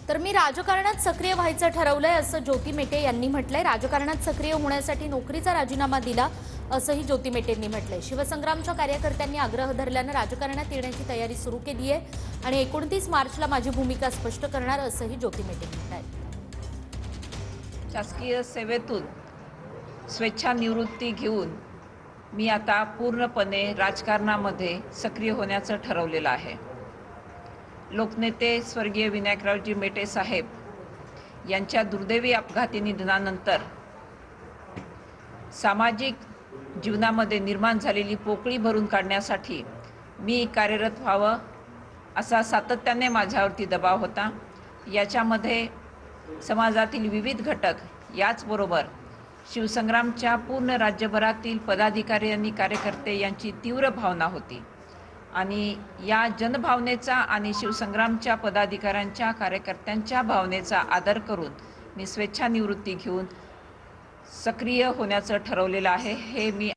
तर मी राजकारणात सक्रिय व्हायचं ठरवलंय असं ज्योती मेटे यांनी म्हटलंय। राजकारणात सक्रिय होण्यासाठी नोकरीचा राजीनामा दिला असंही ज्योती मेटेंनी म्हटलंय। शिवसंग्रामच्या कार्यकर्त्यांनी आग्रह धरल्यानं राजकारणात येण्याची तयारी सुरू केली आहे आणि 29 मार्चला माझी भूमिका स्पष्ट करणार असंही ज्योती मेटे म्हणाले। शासकीय सेवेतून स्वेच्छानिवृत्ती घेऊन मी आता पूर्णपणे राजकारणामध्ये सक्रिय होण्याचं ठरवलेलं आहे। लोकनेते स्वर्गीय विनायकरावजी मेटे साहेब यांच्या दुर्दैवी अपघाती निधनानंतर सामाजिक जीवनामध्ये निर्माण झालेली पोकळी भरून काढण्यासाठी मी कार्यरत व्हावं असा सातत्याने माझ्यावरती दबाव होता। याच्यामध्ये समाजातील विविध घटक याचबरोबर शिवसंग्रामच्या पूर्ण राज्यभरातील पदाधिकारी आणि कार्यकर्ते यांची तीव्र भावना होती आणि या जनभावनेचा आणि शिवसंग्रामच्या पदाधिकाऱ्यांच्या कार्यकर्त्यांच्या भावनेचा आदर करून मी स्वेच्छानिवृत्ती घेऊन सक्रिय होण्याचं ठरवलेलं आहे। हे मी